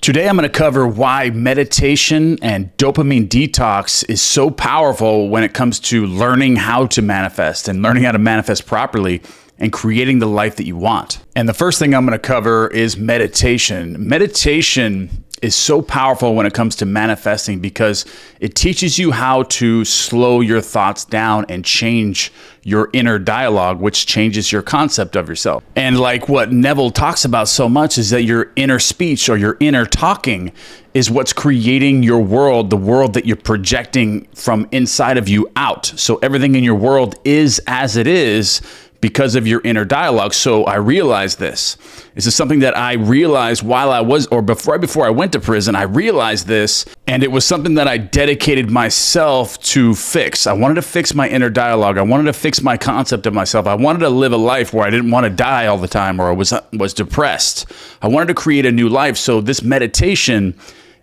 Today, I'm going to cover why meditation and dopamine detox is so powerful when it comes to learning how to manifest and learning how to manifest properly and creating the life that you want. And the first thing I'm going to cover is meditation. Meditation is so powerful when it comes to manifesting because it teaches you how to slow your thoughts down and change your inner dialogue, which changes your concept of yourself. And like what Neville talks about so much is that your inner speech or your inner talking is what's creating your world, the world that you're projecting from inside of you out. So everything in your world is as it is because of your inner dialogue. So I realized this. This is something that I realized while I was, or before I went to prison, I realized this, and it was something that I dedicated myself to fix. I wanted to fix my inner dialogue. I wanted to fix my concept of myself. I wanted to live a life where I didn't want to die all the time or I was depressed. I wanted to create a new life. So this meditation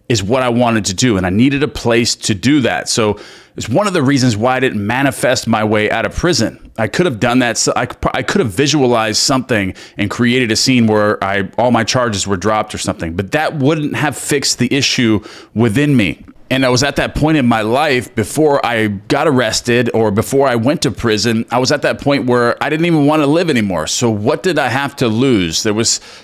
is what I wanted to do, and I needed a place to do that. So it's one of the reasons why I didn't manifest my way out of prison. I could have done that. So I could have visualized something and created a scene where all my charges were dropped or something, but that wouldn't have fixed the issue within me. And I was at that point in my life before I got arrested or before I went to prison. I was at that point where I didn't even want to live anymore. So what did I have to lose?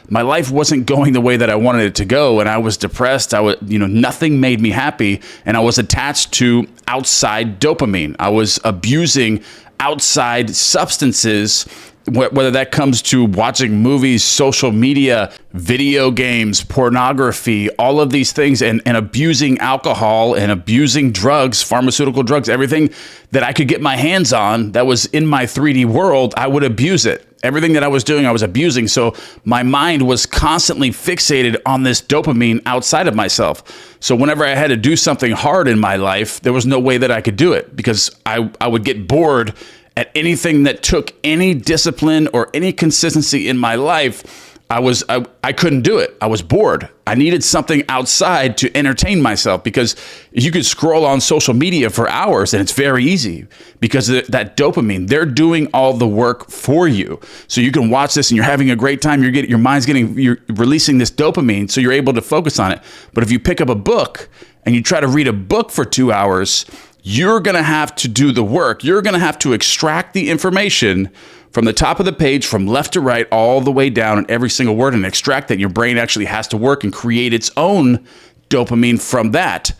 My life wasn't going the way that I wanted it to go, and I was depressed. Nothing made me happy, and I was attached to outside dopamine. I was abusing outside substances, whether that comes to watching movies, social media, video games, pornography, all of these things, and abusing alcohol and abusing drugs, pharmaceutical drugs, everything that I could get my hands on that was in my 3D world, I would abuse it. Everything that I was doing, I was abusing. So my mind was constantly fixated on this dopamine outside of myself. So whenever I had to do something hard in my life, there was no way that I could do it because I would get bored at anything that took any discipline or any consistency in my life. I couldn't do it. I was bored. I needed something outside to entertain myself because you could scroll on social media for hours and it's very easy because of that dopamine. They're doing all the work for you. So you can watch this and you're having a great time. You're releasing this dopamine, so you're able to focus on it. But if you pick up a book and you try to read a book for 2 hours, you're going to have to do the work. You're going to have to extract the information from the top of the page, from left to right, all the way down in every single word and extract that. Your brain actually has to work and create its own dopamine from that.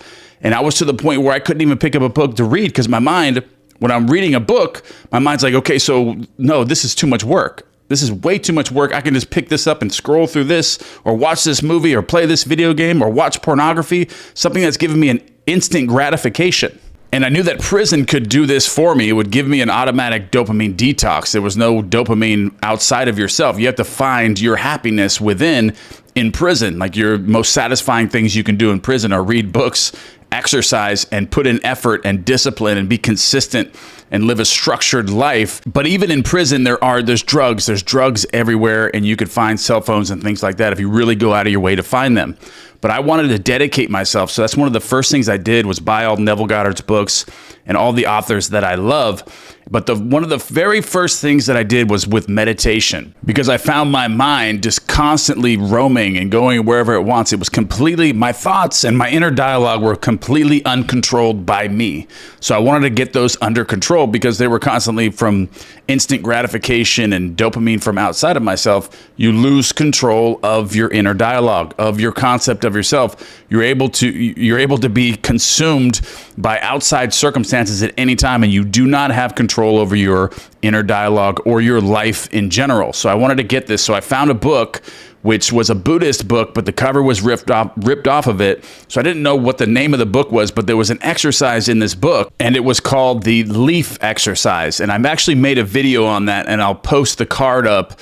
And I was to the point where I couldn't even pick up a book to read because my mind, when I'm reading a book, my mind's like, okay, so no, this is too much work. This is way too much work. I can just pick this up and scroll through this or watch this movie or play this video game or watch pornography, something that's giving me an instant gratification. And I knew that prison could do this for me. It would give me an automatic dopamine detox. There was no dopamine outside of yourself. You have to find your happiness within in prison. Like your most satisfying things you can do in prison are read books, exercise, and put in effort and discipline and be consistent and live a structured life. But even in prison, there's drugs everywhere, and you could find cell phones and things like that if you really go out of your way to find them. But I wanted to dedicate myself. So that's one of the first things I did was buy all Neville Goddard's books and all the authors that I love. But one of the very first things that I did was with meditation because I found my mind just constantly roaming and going wherever it wants. It was completely, my thoughts and my inner dialogue were completely uncontrolled by me. So I wanted to get those under control because they were constantly from instant gratification and dopamine from outside of myself. You lose control of your inner dialogue, of your concept of yourself. You're able to be consumed by outside circumstances at any time, and you do not have control over your inner dialogue or your life in general. So I wanted to get this. So I found a book which was a Buddhist book, but the cover was ripped off of it. So I didn't know what the name of the book was, but there was an exercise in this book, and it was called the leaf exercise. And I've actually made a video on that, and I'll post the card up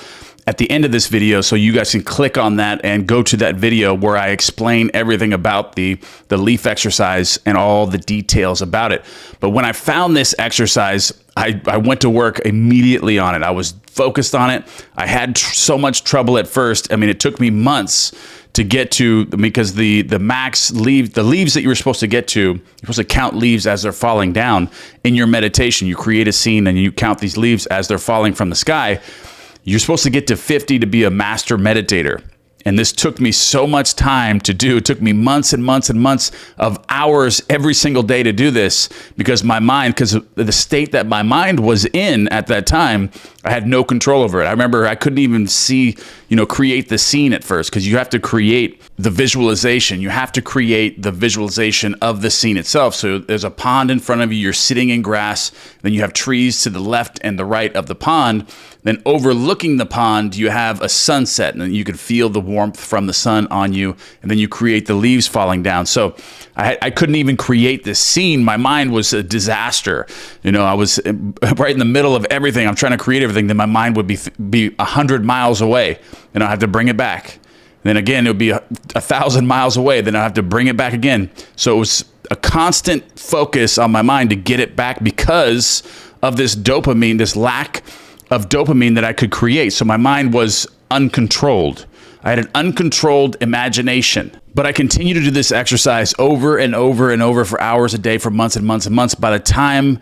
at the end of this video so you guys can click on that and go to that video where I explain everything about the leaf exercise and all the details about it. But when I found this exercise, I went to work immediately on it. I was focused on it. I had so much trouble at first. I mean, it took me months to get to, because the max leave, the leaves that you were supposed to get to, you're supposed to count leaves as they're falling down in your meditation. You create a scene and you count these leaves as they're falling from the sky. You're supposed to get to 50 to be a master meditator. And this took me so much time to do. It took me months and months and months of hours every single day to do this because of the state that my mind was in at that time, I had no control over it. I remember I couldn't even create the scene at first because you have to create the visualization. You have to create the visualization of the scene itself. So there's a pond in front of you. You're sitting in grass. Then you have trees to the left and the right of the pond. Then overlooking the pond, you have a sunset, and then you could feel the warmth from the sun on you, and then you create the leaves falling down. So I couldn't even create this scene. My mind was a disaster. I was right in the middle of everything. I'm trying to create everything. Then my mind would be 100 miles away, and I have to bring it back. Then again, it would be 1,000 miles away. Then I have to bring it back again. So it was a constant focus on my mind to get it back because of this dopamine, this lack of dopamine that I could create. So my mind was uncontrolled. I had an uncontrolled imagination. But I continued to do this exercise over and over and over for hours a day for months and months and months. By the time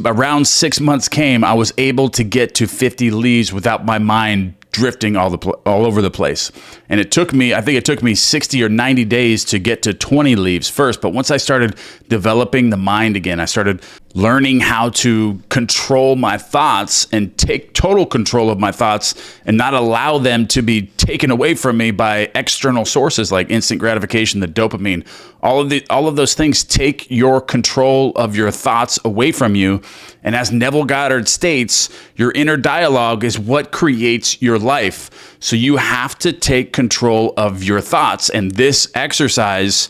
around 6 months came, I was able to get to 50 leaves without my mind drifting all over the place. And I think it took me 60 or 90 days to get to 20 leaves first. But once I started developing the mind again, I started learning how to control my thoughts and take total control of my thoughts and not allow them to be taken away from me by external sources like instant gratification, the dopamine. All of those things take your control of your thoughts away from you. And as Neville Goddard states, your inner dialogue is what creates your life. So you have to take control of your thoughts. And this exercise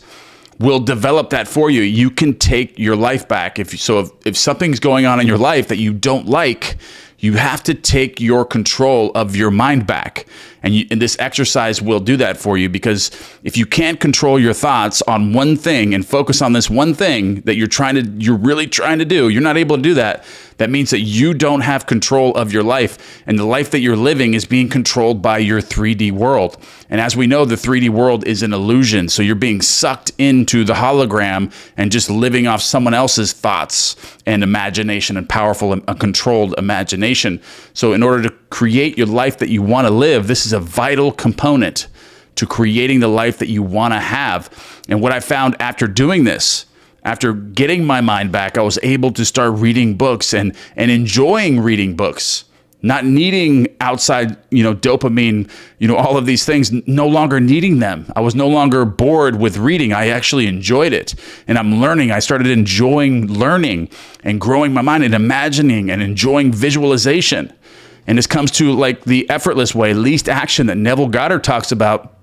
will develop that for you. You can take your life back. If something's going on in your life that you don't like, you have to take your control of your mind back. And this exercise will do that for you, because if you can't control your thoughts on one thing and focus on this one thing that you're really trying to do, you're not able to do that. That means that you don't have control of your life, and the life that you're living is being controlled by your 3D world. And as we know, the 3D world is an illusion. So you're being sucked into the hologram and just living off someone else's thoughts and imagination and powerful and controlled imagination. So in order to create your life that you want to live, this is a vital component to creating the life that you want to have. And what I found after doing this, after getting my mind back, I was able to start reading books and enjoying reading books, not needing outside, dopamine, all of these things, no longer needing them. I was no longer bored with reading. I actually enjoyed it. And I'm learning. I started enjoying learning and growing my mind and imagining and enjoying visualization. And this comes to like the effortless way, least action that Neville Goddard talks about.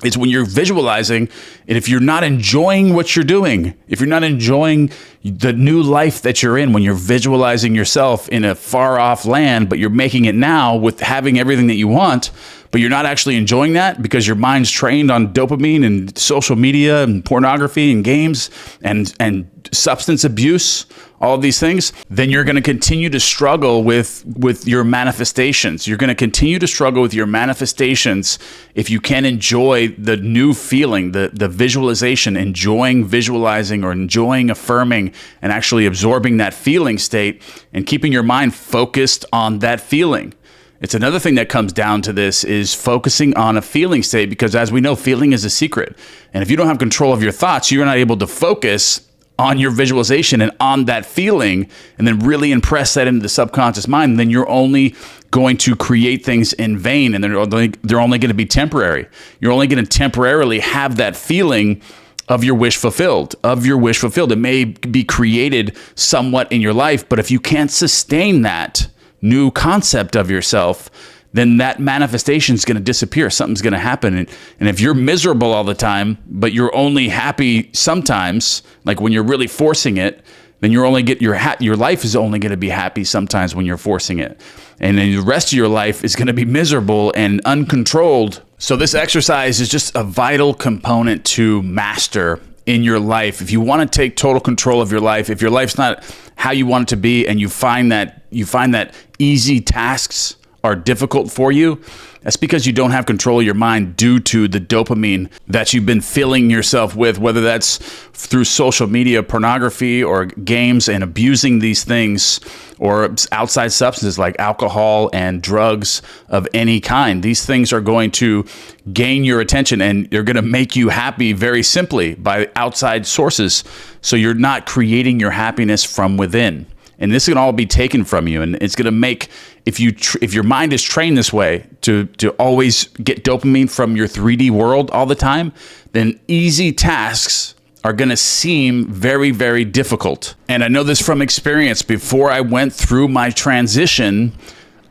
It's when you're visualizing, and if you're not enjoying what you're doing, if you're not enjoying the new life that you're in, when you're visualizing yourself in a far off land, but you're making it now with having everything that you want, but you're not actually enjoying that because your mind's trained on dopamine and social media and pornography and games and substance abuse, all of these things, then you're going to continue to struggle with your manifestations. You're going to continue to struggle with your manifestations if you can't enjoy the new feeling, the visualization, enjoying visualizing or enjoying affirming and actually absorbing that feeling state and keeping your mind focused on that feeling. It's another thing that comes down to this is focusing on a feeling state, because as we know, feeling is a secret. And if you don't have control of your thoughts, you're not able to focus on your visualization and on that feeling and then really impress that into the subconscious mind. And then you're only going to create things in vain, and they're only going to be temporary. You're only going to temporarily have that feeling of your wish fulfilled, It may be created somewhat in your life, but if you can't sustain that new concept of yourself, then that manifestation is going to disappear. Something's going to happen. And if you're miserable all the time, but you're only happy sometimes, like when you're really forcing it, then your life is only going to be happy sometimes when you're forcing it. And then the rest of your life is going to be miserable and uncontrolled. So this exercise is just a vital component to master in your life. If you want to take total control of your life, if your life's not how you want it to be, and you find that easy tasks are difficult for you, That's because you don't have control of your mind due to the dopamine that you've been filling yourself with, whether that's through social media, pornography, or games, and abusing these things, or outside substances like alcohol and drugs of any kind. These things are going to gain your attention, and they're going to make you happy very simply by outside sources. So you're not creating your happiness from within. And this can all be taken from you, and it's going to make, if your mind is trained this way to always get dopamine from your 3D world all the time, then easy tasks are going to seem very, very difficult. And I know this from experience. Before I went through my transition,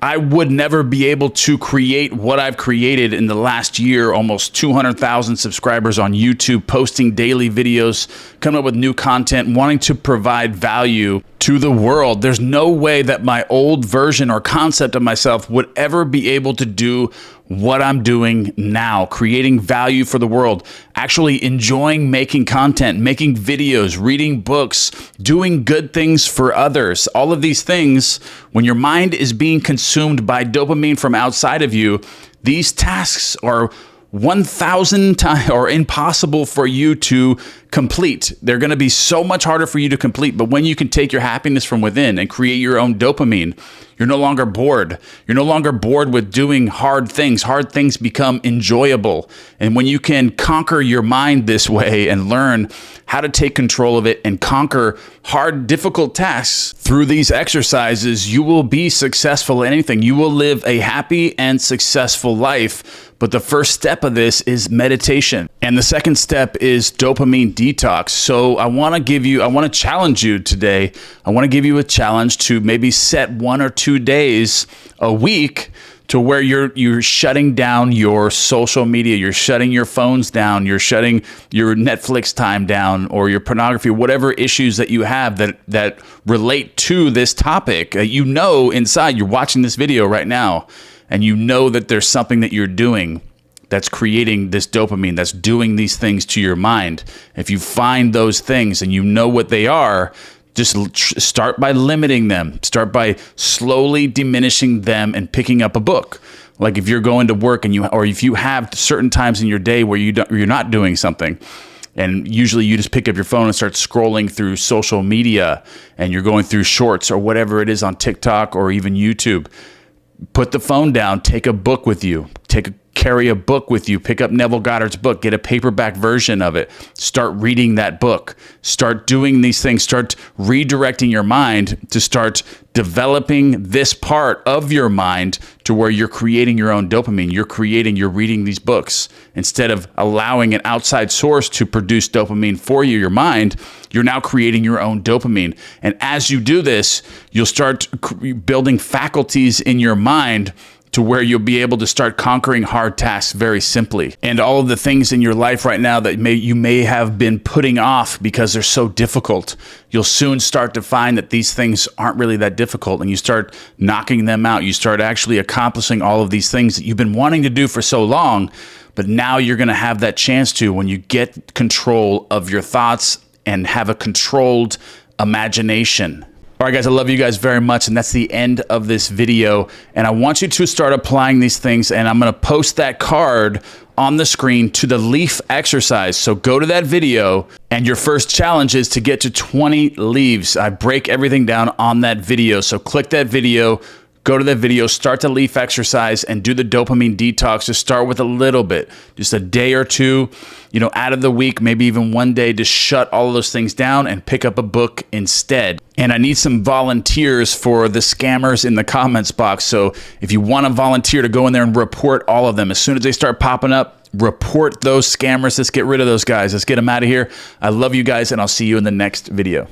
I would never be able to create what I've created in the last year, almost 200,000 subscribers on YouTube, posting daily videos, coming up with new content, wanting to provide value to the world. There's no way that my old version or concept of myself would ever be able to do what I'm doing now, creating value for the world, actually enjoying making content, making videos, reading books, doing good things for others. All of these things, when your mind is being consumed by dopamine from outside of you, these tasks are 1,000 times or impossible for you to complete. They're going to be so much harder for you to complete. But when you can take your happiness from within and create your own dopamine, you're no longer bored. You're no longer bored with doing hard things. Hard things become enjoyable. And when you can conquer your mind this way and learn how to take control of it and conquer hard, difficult tasks through these exercises, you will be successful at anything. You will live a happy and successful life. But the first step of this is meditation. And the second step is dopamine detox. So I want to challenge you today. I want to give you a challenge to maybe set 1 or 2 days a week to where you're shutting down your social media, you're shutting your phones down, you're shutting your Netflix time down, or your pornography, whatever issues that you have that relate to this topic. You know inside, you're watching this video right now, and you know that there's something that you're doing that's creating this dopamine, that's doing these things to your mind. If you find those things and you know what they are, just start by limiting them. Start by slowly diminishing them and picking up a book. Like if you're going to work or if you have certain times in your day where you're not doing something, and usually you just pick up your phone and start scrolling through social media, and you're going through shorts or whatever it is on TikTok or even YouTube. Put the phone down, take a book with you, carry a book with you, pick up Neville Goddard's book, get a paperback version of it, start reading that book, start doing these things, start redirecting your mind to start developing this part of your mind to where you're creating your own dopamine. You're reading these books. Instead of allowing an outside source to produce dopamine for you, your mind, you're now creating your own dopamine. And as you do this, you'll start building faculties in your mind to where you'll be able to start conquering hard tasks very simply. And all of the things in your life right now that you may have been putting off because they're so difficult, you'll soon start to find that these things aren't really that difficult, and you start knocking them out. You start actually accomplishing all of these things that you've been wanting to do for so long, but now you're gonna have that chance to when you get control of your thoughts and have a controlled imagination. All right, guys, I love you guys very much, and that's the end of this video. And I want you to start applying these things, and I'm going to post that card on the screen to the leaf exercise. So go to that video, and your first challenge is to get to 20 leaves. I break everything down on that video. So click that video, go to that video, start the leaf exercise, and do the dopamine detox. Just start with a little bit, just a day or two, out of the week, maybe even 1 day, to shut all of those things down and pick up a book instead. And I need some volunteers for the scammers in the comments box. So if you want to volunteer to go in there and report all of them, as soon as they start popping up, report those scammers. Let's get rid of those guys. Let's get them out of here. I love you guys, and I'll see you in the next video.